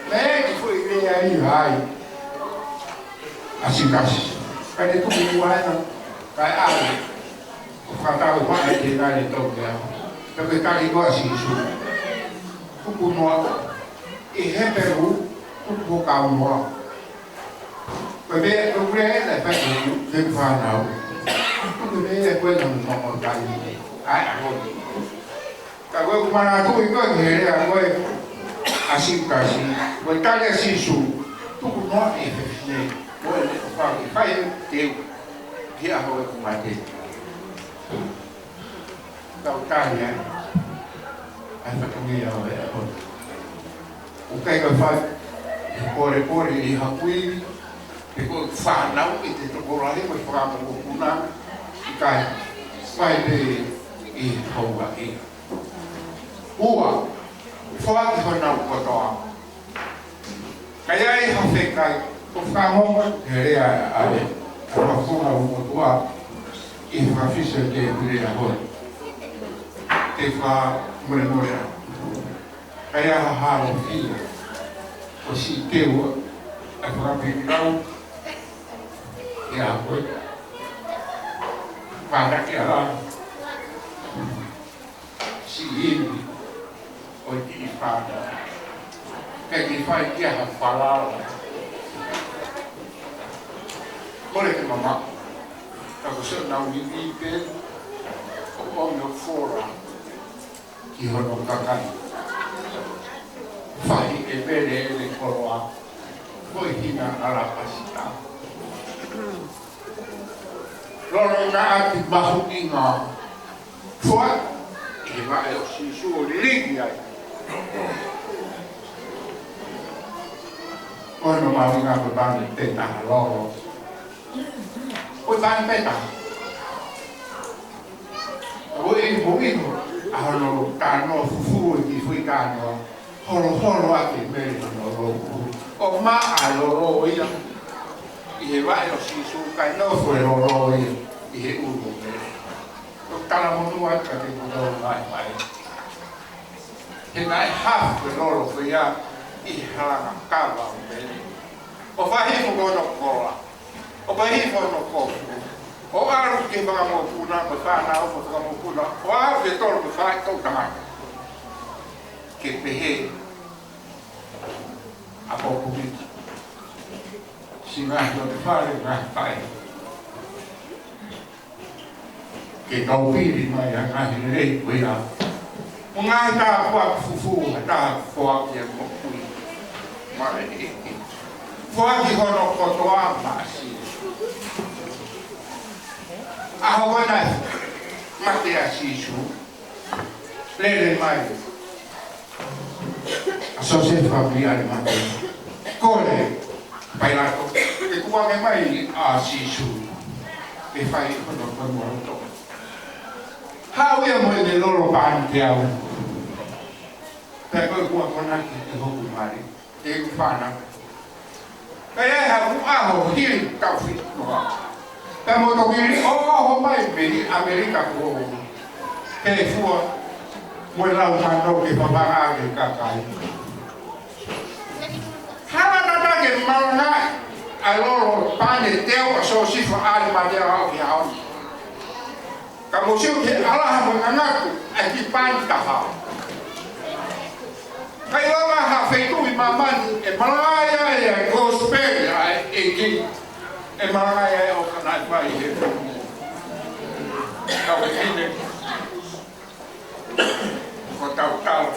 che foi aí vai assim cadê tu buat kai ai kata apa yang kita itu ya tapi kali gua sih su kuno he Peru, o Calmo. Porque o que é Peru, que fala, o que é coisa não pode cair. Agora. Agora o Maracu e coisa, agora assim, o Itália se su, tudo não é efetivo. O faz teu, que agora com a gente. Da Itália, a família é agora. O que é que faz? Por e Hakui, e por Faiaho, e te tocou ali, mas para o Kuna, e cai, vai ter e rouba aí. Ua, fora de jornal Votea. Kaya ay hafekay, kung kamong herea ay, ang mga umutua, i-official kay Votea hon. Tefa mure-mure. Kaya hahalo iya, o si Tewa, at mga pingkaw, iakoy, para kaya si Indi, o di ipada, kaya di fai kaya hafalala. Kole ke mama, ako sa nawibigin, o ono fora, ihono kakay. Fai e bere le coroa, poi hina alla pasita. Loro na ati bahu inga, fuat, e va e si su ligia. Poi non ma vinga per bani teta loro. Poi bani peta. Poi il momento, hanno tanto fufu di fuicano. Holo ake meri no rogo. O ma a loro ia. I vai o si su kai no foi loro ia. I uno meri. O tala monu aka te no mai. He nai half the loro foi ia. I hala kava meri. O vai fo no kola. O vai fo no kola. O aru ke ba mo puna ba fa na o fa mo puna. O a ve tolo ba fa ko ta. Che pehe a poco più si vanno a fare una fai che caupiri mai a lei quella un'altra qua fufu da fuochi e qui ma fuochi con un po' amma sì a ora ma te assi su le mai associazione familiare Matteo Cole Faiaho e come mai a Sisu e fai con molto abbiamo le loro panti per poi con anche i hokumari e ufana e ha hil kafi no per modo che mai per America ko che fu Mula utano ke papa age kakai. Hala tata ke malanga aloro pane teo so si fa ali madera au ya au. Kamu siu ke Allah mengangaku aki pan taha. Kai lama ha feitu imaman e malaya ya gospel ya eki e malaya o kana bai he. Kau ini kau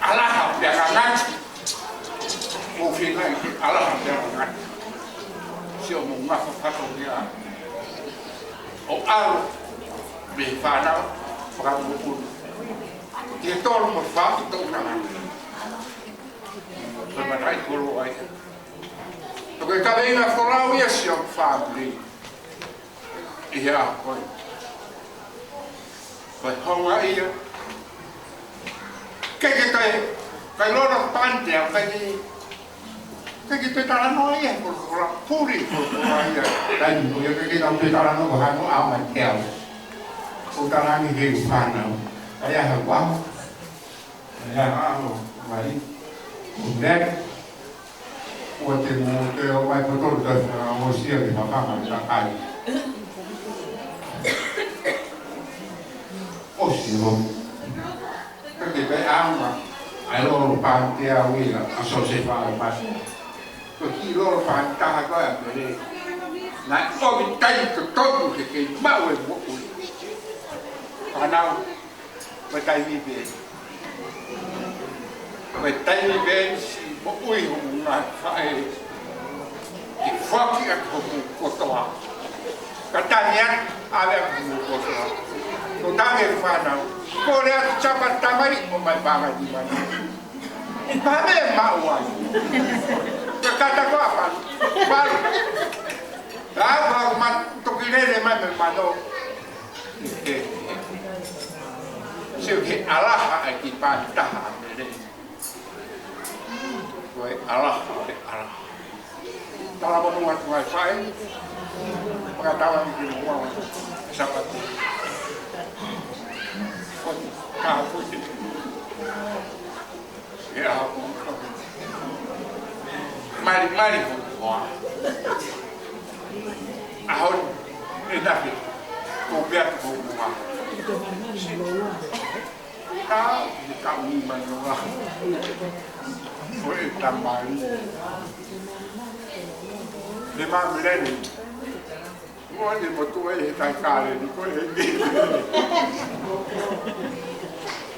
Allah biarkan mungkin lagi Allah biarkan siapa mau ngapa apa dia al bifana kamu pun dia tolong memfat itu nangan berbagai guru aja tapi kalau ini kalau ya siap family iya koi But how are you? Kay loro pante kay kita talano ya puri ya dan yo kita talano bahano aman tel utarani ge fana aya hawa aya mari udah wote mo te o mai potol da mo sia di papa ma kai Osimo, perché per ama ai loro pantea wila aso se fa mas ko ki loro panta ko ya mere na o mi tai to to ke ma we mo ku ana we tai vi be we tai vi be si mo ui hu na fai ki foki a ko to katanya ale ko to no dame fa na ko le chapa tamari mo mai banga di mana kame mawa kata ko apa baru mat to kinere mai me mano se ke Allah aki pantah amere koi Allah kalau mau buat wifi pengetahuan di rumah sahabat kau ya mari wah ahon enak kopiat rumah kau ni mana boleh tambahin 5 millenni ogni moto è calcare di quelli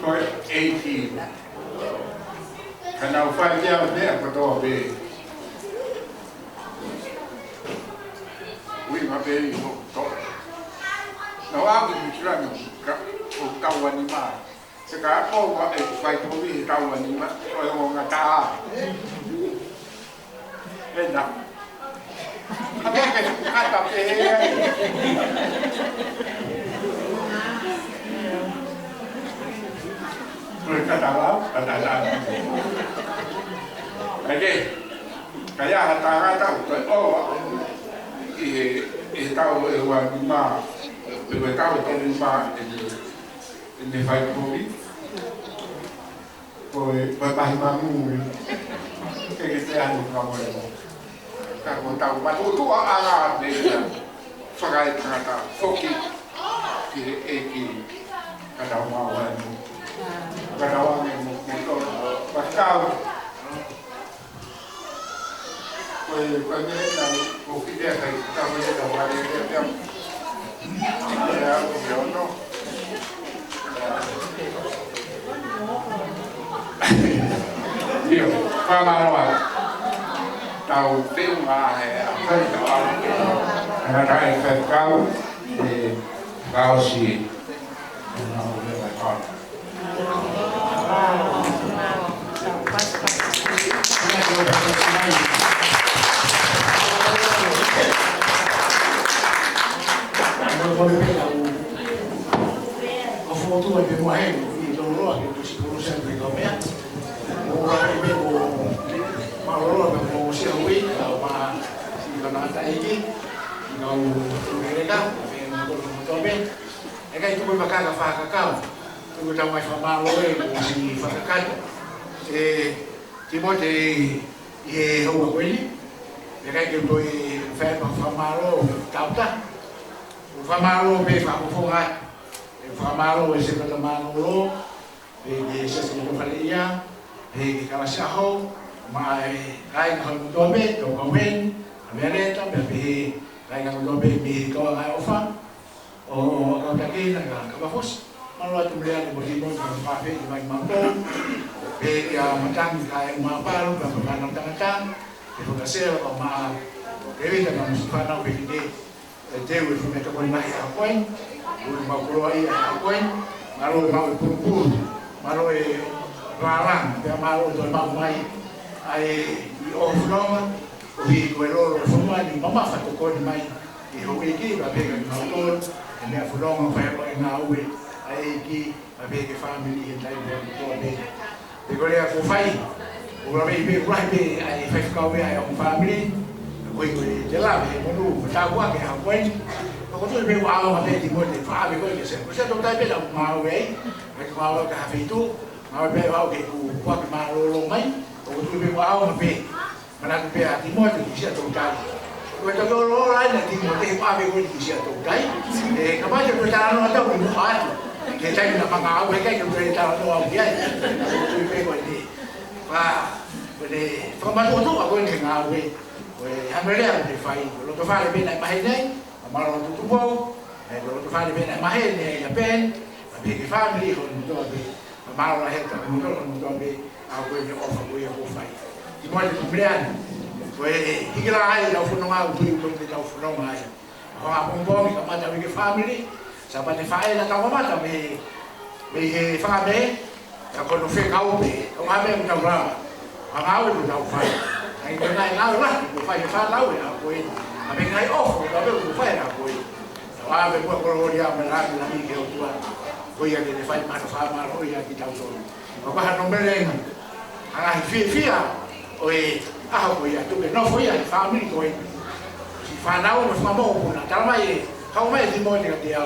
poi 18 canal Faiaho ne a dove ma per il moto no anche mi ci hanno un tavolo animale se ca po va e fai poi tavolo animale poi una ta e da Abbiamo che canta kaya Tangata tahu lima ini five movie bapak mamu kayak gitu yang kamu kalau tahu batu tu alat dia sebagai Tangata foki eki kata mawan kata orang yang motor pasal kami nak foki dia kai kami dah mari dia ya no dia pamawan tàu tiêu mà hơi đỏ là đây phải cao thì cao xì nó là con
ho foto e più mai di loro che si conosce sempre con me ma loro abbiamo sia qui ma si Tangata iki ngau mereka betul ben e kai tu ba ka fa ka ka tu ta mai fa ma lo e si fa ka Timote e ho quelli e kai che poi fa ma lo tauta fa ma lo pe fa ko fa fa ma lo e se ka ma lo e se se ko fa ia e ka Faiaho mai kai ngau dobe to ko wen amereta be kai ngau dobe mi ko ai ofa o ka ta ki na ka ba fos malo atu mea ni mo ka fa pe mai mampo be ya matang kai ma pa lu ka pa na Tangata e ko ka se ko ma ke vi ka mo fa na be ni te we fu me ka ko mai a koin u ma ko ai a koin malo ma pu malo e rarang pe malo do ma mai ai o floma o vi quello lo floma di mamma fa con mai e ho che va bene il motor e ne floma fa na uwe ai chi va bene family e dai bene e quello che fai o va bene ai fai cawe ai un family quei della e non sta qua che ha poi ko tu be wa ma be di mo de fa be ko ke se ko se to dai be la ma we ma wa ka fa itu ma be wa ke ku kwa ma lo mai o tu be wa ma be mana ku be a Timote ki sia to dai ko ta lo la na Timote pa be ko ki sia to dai e ka ba je ko ta no ta ku ha ke ta na pa ga we ka ke ta no wa ya tu be ko ni whakamatua tua koe ke ngā ue. Koe hamerea te whai, loto whare pēnei mahe nei, a maro tutu pau, loto whare pēnei mahe nei a pen, a pēke family, ho mutoa pe, a maro la heta, mutoa pe, a koe me ofa koe a ko whai. Timote kumreani, koe hikila ai lau whanonga utui koe te tau whanonga ai. Ho a pongpongi ka mata wike family, sa pa te whae na tau mata me he whakame, ka kono whekau pe, ka ngame mo tau rama. Ang awal ko daw fay. Ay nai ngawal lah, ko fay sa lawi ako eh. Abi ngai off, ko ko fay ako eh. Sabi ko ko dia marami na mi ko tuwa. Ko ya ni fay ma fa ma ro ya ki taw so. Ko ha no meleng. Ang fia o eh ko ya tu no fo ya family ko eh. Si fa na o fa mo ko na tama eh. Ka mai di mo ni ka dia.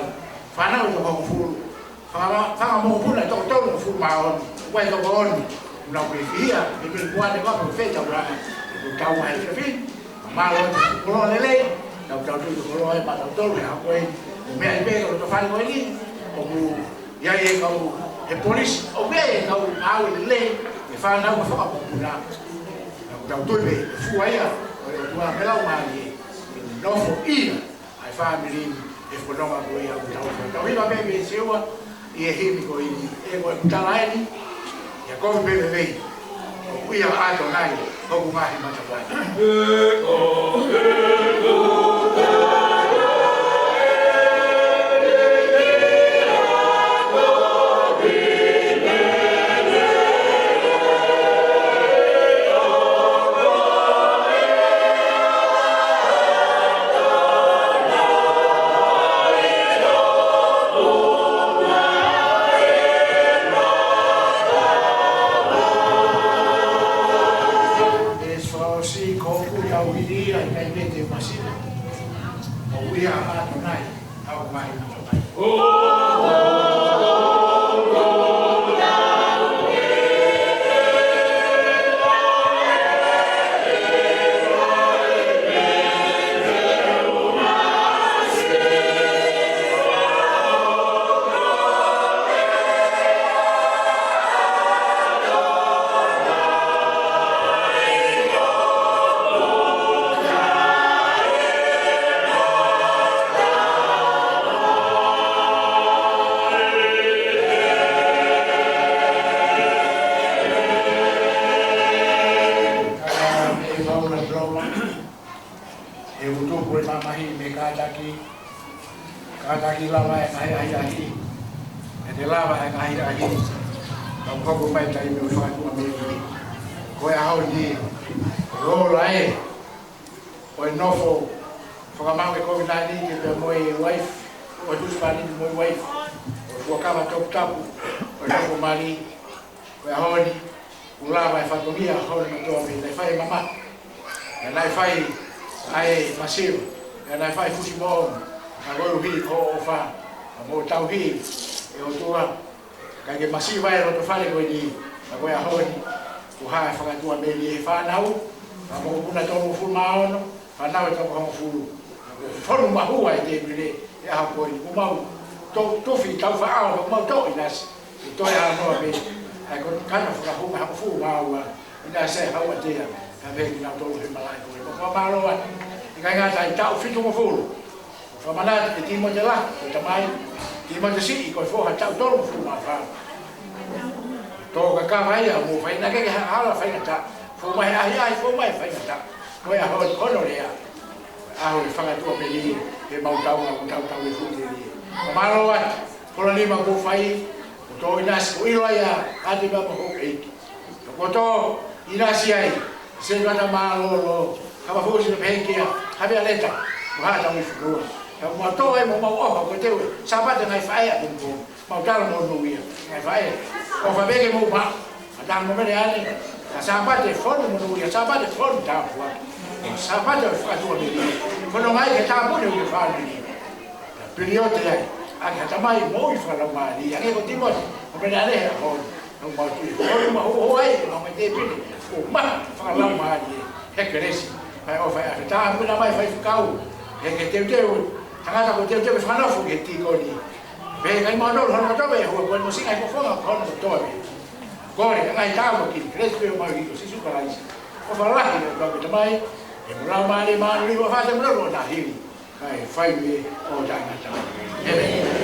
Fa na o ko fu. Fa mo fu na to no fu ma on. Wai ko on. Não prefia, e me guarda como feita para o tal mais enfim, malo color lele, não tal tudo color para o todo, a coi, o meu pego do falo com ele, como já é como é polícia, o bem como ao lele, e fala não para popular, não tal tudo bem, fuaia, o tua pela mali, não foi a família, e foi não a coi ao tal, então ele vai bem seu e é ele com ele, é o tal aí. Ya kau bebe, o ia ato nai, o ngahi matapai. Kataki lava e kai ai. E te lava e kai ai. Ka ko mai tai me fa ku me. Ko ya ho ni. Ro lai. O no fo. Fo ka ma ko na ni ke moi wife. O tu spani moi wife. O ka ma top top. O ko mali. Ko ya ho ni. U lava e fa to dia ho ni to me. Dai fai mama. E dai fai ai masio. E dai fai fusimon. Agora o rio o fa, a botar o rio, eu tô lá, que macio vai no fale com ele, agora a roni, o raio fala tua beli, fa não, a boca na toma fumar não, fa não então como fumo, for uma rua e tem beli, é a coi, o mal, tô fica fa ao, o mal tô inas, e tô a no beli, aí quando cada fuma fumar, ainda sei a ter, a ver que não tô remalai com, o malo, e ganhar aí tá o fito com fumo. Pamana te Timote lá, o tamai, Timote si, ko fo ha tau tolo fu ma fa. To ka vai a mo fai na ke hala fai na ta. Fo mai ai fo mai fai na ta. Ko ya ho kono le a. A ho fa tu me li, e mau tau e fu li. Pamalo wa, ko la lima ko fai, to inas ko ilo ya, ati ba mo ke. Ko to inas ai, se na malo lo, ka ba fo si pe ke, ha be aleta. Ha tau e fu. Mau to e mau ofa ko te sabat ngai fai a bumbu mau tal mo no ia ngai fai o fa bege mo ba ada mo me ale sabat e fon mo no ia sabat e fon ta fo sabat e fa to me ko no mai ke ta mo ne fa ni periodo ai a ta mai mo i fa la mali a ko timo o me ale ho no mau tu o mo ho ai no me te pini o ma fa la mali e cresci vai o fa ta mo na mai fai kau e que teu Tangata ko teu teu fana fo ke ti ko ni. Be kai mo no no to be ho ko mo singa ko fo ko no to be. Kore, ngai tāma ki, kres peo mai hiko, sisu karaisi. O wharahi na kau ki tamai, e murau maare maare riwa whate murau o tā hiri. Kai whai me o Tangata. Amen.